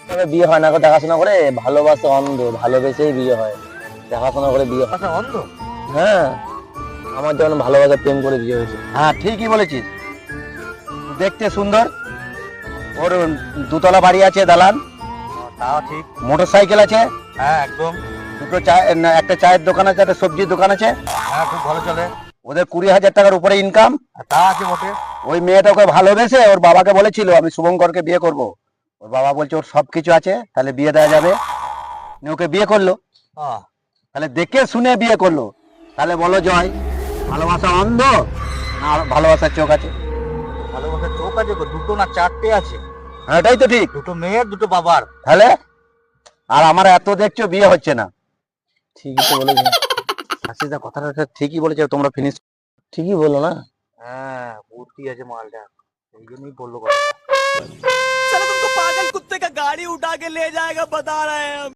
তবে বিয়ে হয় না, দেখাশোনা করে, ভালোবাসা অন্ধ, ভালোবেসেই বিয়ে হয়, দেখাশোনা করে বিয়ে হয়। আচ্ছা, অন্ধ? হ্যাঁ, আমার যেমন ভালোবাসা প্রেম করে বিয়ে হয়েছে। হ্যাঁ ঠিকই বলেছিস, দেখতে সুন্দর, ওর দুতলা বাড়ি আছে, দালান, তাও ঠিক। মোটর সাইকেল আছে, হ্যাঁ একদম। দুটো চা, না, একটা চায়ের দোকান আছে, একটা সবজির দোকান আছে, হ্যাঁ খুব ভালো চলে। ওদের 20,000 টাকার উপরে ইনকাম। তা আছে বটে। ওই মেয়েটা ওকে ভালোবেসে ওর বাবাকে বলেছিল আমি শুভঙ্করকে বিয়ে করব, ওর বাবা বলছে ওর সবকিছু আছে, তাহলে বিয়ে দেওয়া যাবে, নিয়ে ওকে বিয়ে করলো। আহ, তাহলে দেখে শুনে বিয়ে করলো, তাহলে বলো জয়, ভালোবাসা অন্ধ না ভালোবাসার চোখ আছে? ভালোবাসার চোখ আছে গো, দুটো না চারটে আছে। হ্যাঁ, এটাই তো ঠিক। দুটো মেয়ের, দুটো বাবার। তাহলে আর আমার এত দেখছো বিয়ে হচ্ছে না। ঠিকই তো বলেছে, আশিসদা কথাটা ঠিকই বলেছে, তোমরা ফিনিশ। ঠিকই বললো না। হ্যাঁ বুদ্ধি আছে মালটা, এই জন্যই বললো কথা। साला तुमको पागल कुत्ते का गाड़ी उठा के ले जाएगा बता रहे हैं हम।